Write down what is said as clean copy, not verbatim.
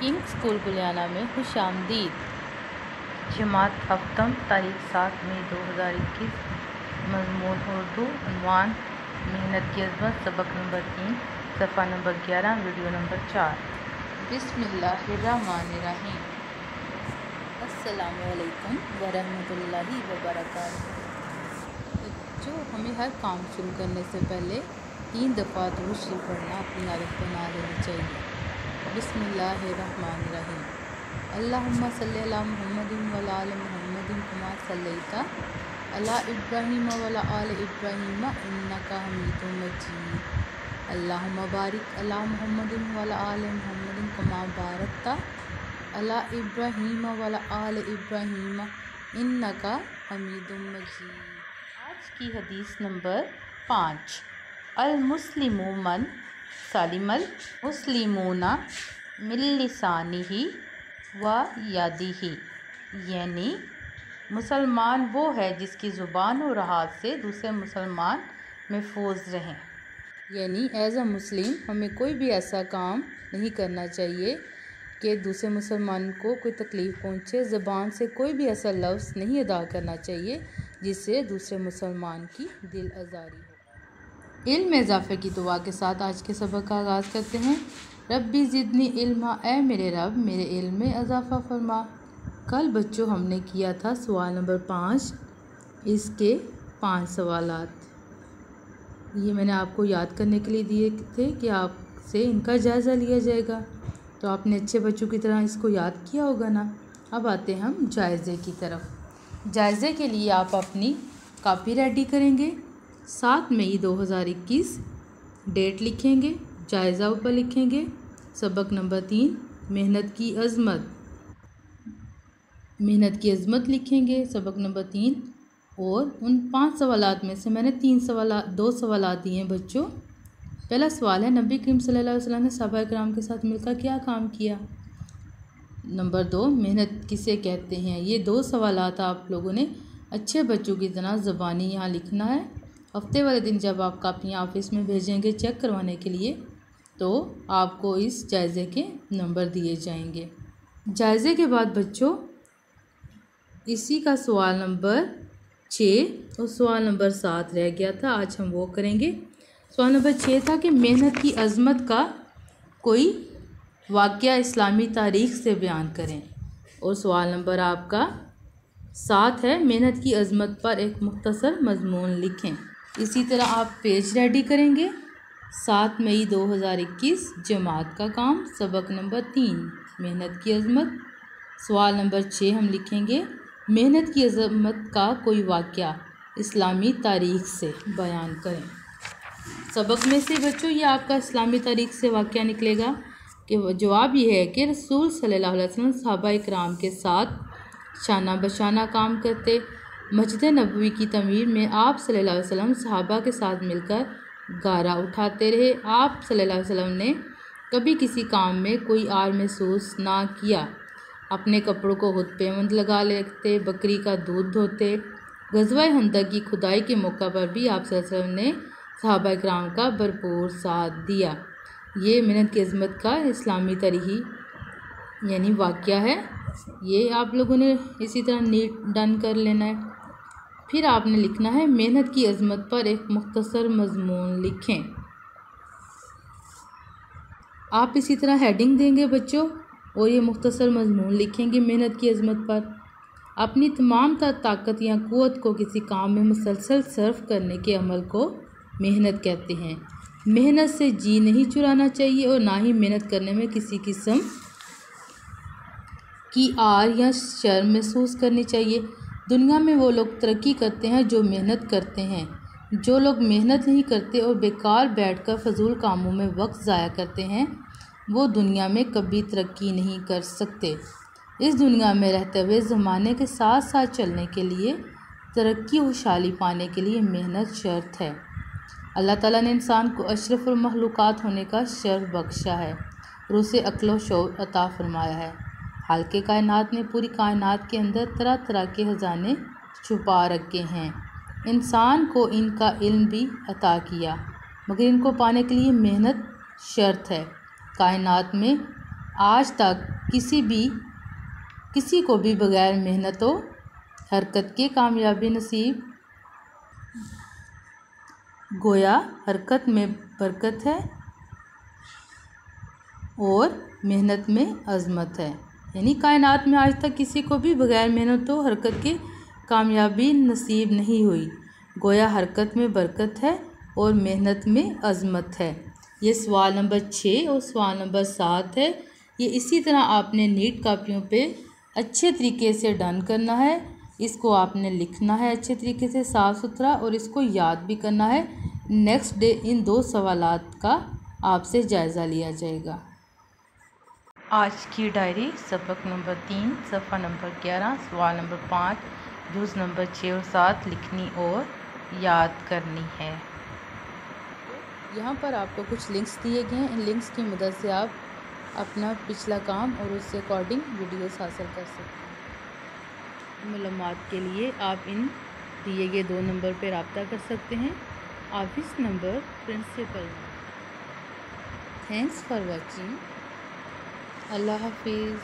King school Guliyana में खुश आमदीद। जमात हफ्तम तारीख 7 मई 2021। मज़मून उर्दू। उन्वान मेहनत की अज़मत। सबक नंबर 3 सफ़ा नंबर 11 वीडियो नंबर 4। बिस्मिल्लाहिर्रहमानिर्रहीम। अस्सलामुअलैकुम वरहमतुल्लाहि वबरकातुहू। बच्चों, हमें हर काम शुरू करने से पहले 3 दफ़ा दुरूद शरीफ पढ़ना अपनी आदत बना लेनी चाहिए। बिस्मिल्लाहिर्रहमानिर्रहीम। अल्लाहुम्मा सल्लि अला मुहम्मदिन व अला आलि मुहम्मदिन कमा सल्लैता अला इब्राहीम व अला आलि इब्राहीम इन्नका हमीदुम मजीद। अल्लाहुम्मा बारिक अला मुहम्मदिन व अला आलि मुहम्मदिन कमा बारकता अला इब्राहीम व अला आलि इब्राहीम इन्नका हमीदुम मजीद। आज की हदीस नंबर 5। अल मुस्लिमु मन सलिमल मुस्लिमूना मिन लिसानिही व यदिही, यानी मुसलमान वो है जिसकी ज़ुबान और हाथ से दूसरे मुसलमान महफूज रहें। यानी एज़ अ मुस्लिम हमें कोई भी ऐसा काम नहीं करना चाहिए कि दूसरे मुसलमान को कोई तकलीफ़ पहुँचे। ज़बान से कोई भी ऐसा लफ्ज़ नहीं अदा करना चाहिए जिससे दूसरे मुसलमान की दिल आज़ारी हो। इल्म में इजाफ़े की दुआ के साथ आज के सबक का आगाज़ करते हैं। रब्बी ज़िदनी इल्मा, ए मेरे रब मेरे इल्म में इजाफ़ा फरमा। कल बच्चों हमने किया था सवाल नंबर 5, इसके 5 सवालात। ये मैंने आपको याद करने के लिए दिए थे कि आपसे इनका जायज़ा लिया जाएगा, तो आपने अच्छे बच्चों की तरह इसको याद किया होगा ना। अब आते हैं हम जायज़े की तरफ। जायज़े के लिए आप अपनी कॉपी रेडी करेंगे। 7 मई 2021 डेट लिखेंगे, जायज़ा ऊपर लिखेंगे। सबक नंबर 3 मेहनत की अज़मत लिखेंगे सबक नंबर 3। और उन 5 सवालात में से मैंने 2 सवालात दिए हैं बच्चों। पहला सवाल है, नबी करीम सल्लल्लाहु अलैहि वसल्लम ने सहाबा किराम के साथ मिलकर क्या काम किया। नंबर 2, मेहनत किसे कहते हैं। ये 2 सवालात आप लोगों ने अच्छे बच्चों की तरह ज़बानी यहाँ लिखना है। हफ्ते वाले दिन जब आप कापियाँ ऑफिस में भेजेंगे चेक करवाने के लिए, तो आपको इस जायज़े के नंबर दिए जाएंगे। जायज़े के बाद बच्चों इसी का सवाल नंबर 6 और सवाल नंबर 7 रह गया था, आज हम वो करेंगे। सवाल नंबर 6 था कि मेहनत की अज़मत का कोई वाक़या इस्लामी तारीख़ से बयान करें। और सवाल नंबर आपका 7 है, मेहनत की अज़मत पर एक मुख्तसर मज़मून लिखें। इसी तरह आप पेज रेडी करेंगे। 7 मई 2021 जमात का काम, सबक नंबर 3 मेहनत की अज़मत। सवाल नंबर 6 हम लिखेंगे, मेहनत की अज़मत का कोई वाक़या इस्लामी तारीख़ से बयान करें। सबक में से बच्चों ये आपका इस्लामी तारीख़ से वाक़या निकलेगा कि जवाब ये है कि रसूल सल्लल्लाहु अलैहि वसल्लम सहाबा किराम के साथ शाना बशाना काम करते। मस्जिद नबवी की तमीर में आप सल्लल्लाहु अलैहि वसल्लम सहाबा के साथ मिलकर गारा उठाते रहे। आप सल्लल्लाहु अलैहि वसल्लम ने कभी किसी काम में कोई आर महसूस ना किया। अपने कपड़ों को खुद पेवंद लगा लेते, बकरी का दूध धोते। ग़ज़वा हंदक की खुदाई के मौका पर भी आप सल्लल्लाहु अलैहि वसल्लम ने सहाबा किराम का भरपूर साथ दिया। ये मेहनत की अज़मत का इस्लामी तरीक़ी यानी वाक़या है। ये आप लोगों ने इसी तरह नीट डन कर लेना है। फिर आपने लिखना है, मेहनत की अज़मत पर एक मुख्तसर मज़मून लिखें। आप इसी तरह हेडिंग देंगे बच्चों और ये मुख्तसर मज़मून लिखेंगे मेहनत की अज़मत पर। अपनी तमाम ताकत या क़ुव्वत को किसी काम में मुसलसल सर्फ करने के अमल को मेहनत कहते हैं। मेहनत से जी नहीं चुराना चाहिए और ना ही मेहनत करने में किसी किस्म की आर या शर्म महसूस करनी चाहिए। दुनिया में वो लोग तरक्की करते हैं जो मेहनत करते हैं। जो लोग मेहनत नहीं करते और बेकार बैठकर फजूल कामों में वक्त ज़ाया करते हैं, वो दुनिया में कभी तरक्की नहीं कर सकते। इस दुनिया में रहते हुए ज़माने के साथ साथ चलने के लिए, तरक्की खुशहाली पाने के लिए मेहनत शर्त है। अल्लाह ताला ने इंसान को अशरफुल मखलूक़ात होने का शर्फ बख्शा है और उसे अक्ल व शऊर अता फरमाया है। हालांकि कायनात ने पूरी कायनात के अंदर तरह तरह के ख़जाने छुपा रखे हैं। इंसान को इनका इल्म भी अता किया, मगर इनको पाने के लिए मेहनत शर्त है। कायनात में आज तक किसी को भी बगैर मेहनत व हरकत के कामयाबी नसीब। गोया हरकत में बरकत है और मेहनत में अज़मत है। यानी कायनात में आज तक किसी को भी बगैर मेहनत व हरकत के कामयाबी नसीब नहीं हुई। गोया हरकत में बरकत है और मेहनत में अज़मत है। ये सवाल नंबर 6 और सवाल नंबर 7 है। ये इसी तरह आपने नीट कापियों पे अच्छे तरीके से डन करना है। इसको आपने लिखना है अच्छे तरीके से साफ़ सुथरा और इसको याद भी करना है। नेक्स्ट डे इन 2 सवालात का आपसे जायज़ा लिया जाएगा। आज की डायरी सबक नंबर 3 सफ़ा नंबर 11 सवाल नंबर 5 जुज़ नंबर 6 और 7 लिखनी और याद करनी है। यहाँ पर आपको कुछ लिंक्स दिए गए हैं। इन लिंक्स की मदद से आप अपना पिछला काम और उससे अकॉर्डिंग वीडियोस हासिल कर सकते हैं। मालूमात के लिए आप इन दिए गए 2 नंबर पर रब्ता कर सकते हैं। Office number principal. Thanks for watching. अल्लाह हाफिज़।